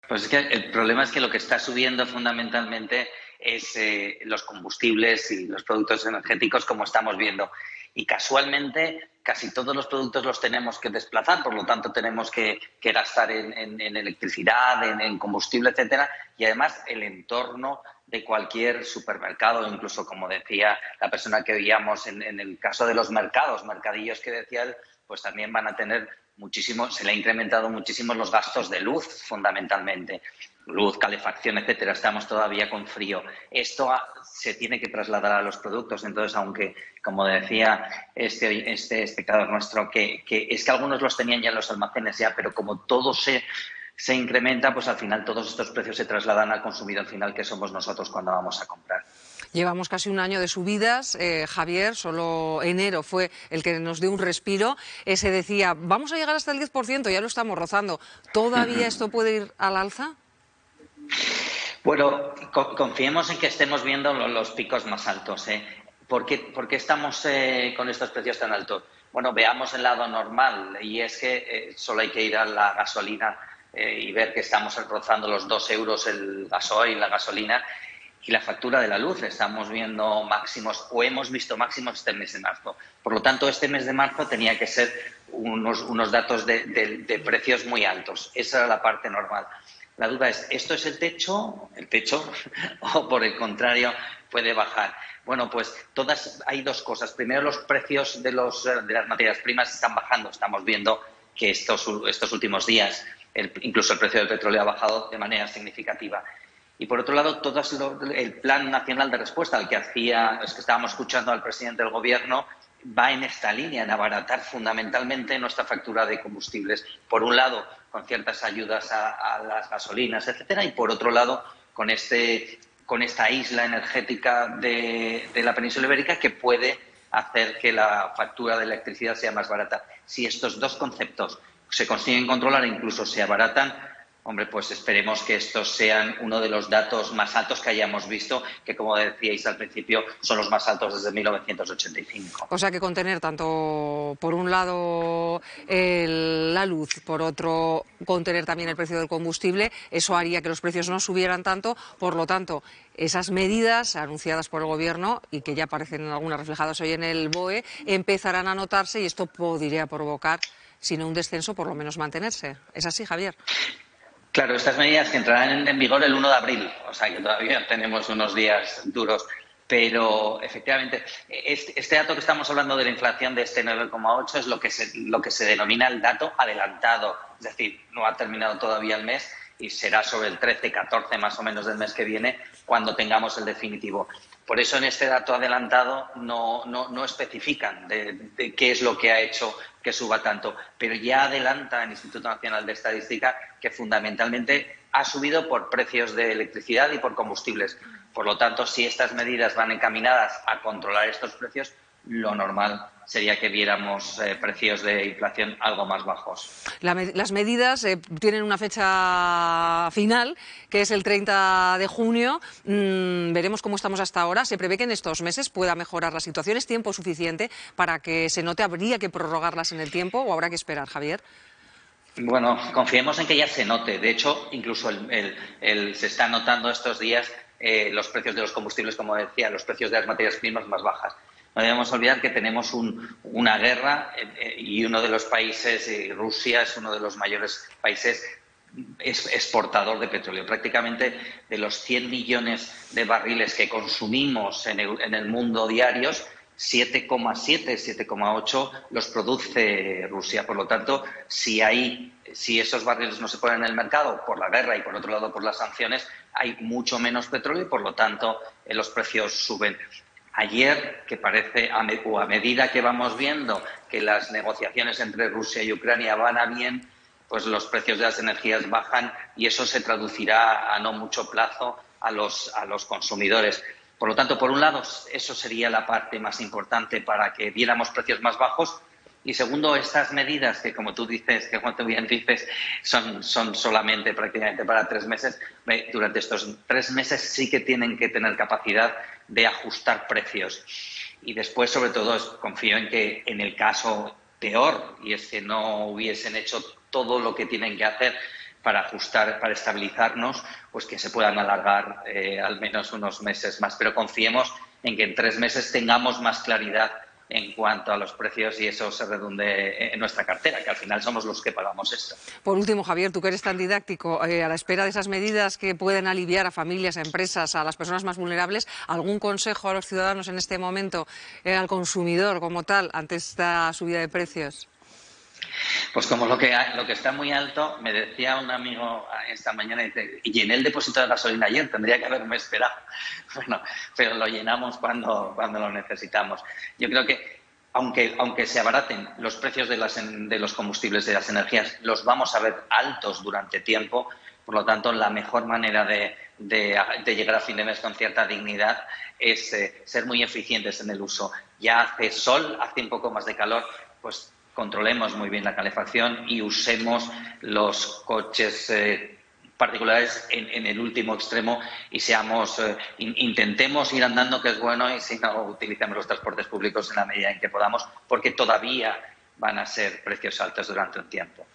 Pues es que el problema es que lo que está subiendo fundamentalmente es los combustibles y los productos energéticos, como estamos viendo. Y casualmente casi todos los productos los tenemos que desplazar, por lo tanto tenemos que gastar en electricidad, en combustible, etcétera. Y además el entorno de cualquier supermercado, incluso como decía la persona que veíamos en el caso de los mercados, mercadillos que decía él, pues también van a tener muchísimo, se le ha incrementado muchísimo los gastos de luz, fundamentalmente. Luz, calefacción, etcétera. Estamos todavía con frío. Esto se tiene que trasladar a los productos. Entonces, aunque, como decía este espectador nuestro, que es que algunos los tenían ya en los almacenes ya, pero como todo se incrementa, pues al final todos estos precios se trasladan al consumidor final, que somos nosotros cuando vamos a comprar. Llevamos casi un año de subidas, Javier, solo enero fue el que nos dio un respiro. Se decía, vamos a llegar hasta el 10%, ya lo estamos rozando. ¿Todavía esto puede ir al alza? Bueno, confiemos en que estemos viendo los picos más altos. ¿Por qué estamos con estos precios tan altos? Bueno, veamos el lado normal, y es que solo hay que ir a la gasolina y ver que estamos rozando los 2 euros el gasoil, la gasolina, y la factura de la luz. Estamos viendo máximos, o hemos visto máximos este mes de marzo. Por lo tanto, este mes de marzo tenía que ser unos datos de precios muy altos. Esa era la parte normal. La duda es, ¿esto es el techo, o por el contrario puede bajar? Bueno, pues hay dos cosas. Primero, los precios de las materias primas están bajando. Estamos viendo que estos últimos días incluso el precio del petróleo ha bajado de manera significativa. Y por otro lado, el Plan Nacional de Respuesta al que estábamos escuchando al presidente del Gobierno va en esta línea, en abaratar fundamentalmente nuestra factura de combustibles. Por un lado, con ciertas ayudas a las gasolinas, etcétera, y por otro lado, con esta isla energética de la península ibérica que puede hacer que la factura de electricidad sea más barata. Si estos dos conceptos se consiguen controlar e incluso se abaratan, hombre, pues esperemos que estos sean uno de los datos más altos que hayamos visto, que, como decíais al principio, son los más altos desde 1985. O sea que contener tanto, por un lado, la luz, por otro, contener también el precio del combustible, eso haría que los precios no subieran tanto. Por lo tanto, esas medidas anunciadas por el Gobierno y que ya aparecen algunas reflejadas hoy en el BOE, empezarán a notarse y esto podría provocar, si no un descenso, por lo menos mantenerse. ¿Es así, Javier? Claro, estas medidas que entrarán en vigor el 1 de abril, o sea que todavía tenemos unos días duros, pero efectivamente este dato que estamos hablando de la inflación de este 9,8 es lo que se denomina el dato adelantado, es decir, no ha terminado todavía el mes y será sobre el 13, 14 más o menos del mes que viene cuando tengamos el definitivo. Por eso en este dato adelantado no especifican de qué es lo que ha hecho que suba tanto, pero ya adelanta el Instituto Nacional de Estadística que fundamentalmente ha subido por precios de electricidad y por combustibles. Por lo tanto, si estas medidas van encaminadas a controlar estos precios, lo normal sería que viéramos precios de inflación algo más bajos. Las medidas tienen una fecha final, que es el 30 de junio. Veremos cómo estamos hasta ahora. Se prevé que en estos meses pueda mejorar la situación. ¿Es tiempo suficiente para que se note? ¿Habría que prorrogarlas en el tiempo o habrá que esperar, Javier? Bueno, confiemos en que ya se note. De hecho, incluso se está notando estos días los precios de los combustibles, como decía, los precios de las materias primas más bajas. No debemos olvidar que tenemos una guerra y uno de los países, Rusia, es uno de los mayores países exportador de petróleo. Prácticamente de los 100 millones de barriles que consumimos en el mundo diarios, 7,7, 7,8 los produce Rusia. Por lo tanto, si esos barriles no se ponen en el mercado por la guerra y, por otro lado, por las sanciones, hay mucho menos petróleo y, por lo tanto, los precios suben. Ayer, que parece, o a medida que vamos viendo que las negociaciones entre Rusia y Ucrania van a bien, pues los precios de las energías bajan y eso se traducirá a no mucho plazo a los consumidores. Por lo tanto, por un lado, eso sería la parte más importante para que viéramos precios más bajos. Y segundo, estas medidas que, como tú bien dices, son solamente prácticamente para 3 meses. Durante estos 3 meses sí que tienen que tener capacidad de ajustar precios. Y después, sobre todo, confío en que en el caso peor, y es que no hubiesen hecho todo lo que tienen que hacer, para ajustar, para estabilizarnos, pues que se puedan alargar al menos unos meses más. Pero confiemos en que en 3 meses tengamos más claridad en cuanto a los precios y eso se redunde en nuestra cartera, que al final somos los que pagamos esto. Por último, Javier, tú que eres tan didáctico, a la espera de esas medidas que pueden aliviar a familias, a empresas, a las personas más vulnerables, ¿algún consejo a los ciudadanos en este momento, al consumidor como tal, ante esta subida de precios? Pues como lo que está muy alto, me decía un amigo esta mañana, dice, y llené el depósito de gasolina ayer, tendría que haberme esperado. Bueno, pero lo llenamos cuando lo necesitamos. Yo creo que aunque se abaraten los precios de los combustibles, de las energías, los vamos a ver altos durante tiempo. Por lo tanto, la mejor manera de llegar a fin de mes con cierta dignidad es ser muy eficientes en el uso. Ya hace sol, hace un poco más de calor, pues controlemos muy bien la calefacción y usemos los coches particulares en el último extremo y intentemos ir andando, que es bueno, y si no, utilicemos los transportes públicos en la medida en que podamos, porque todavía van a ser precios altos durante un tiempo.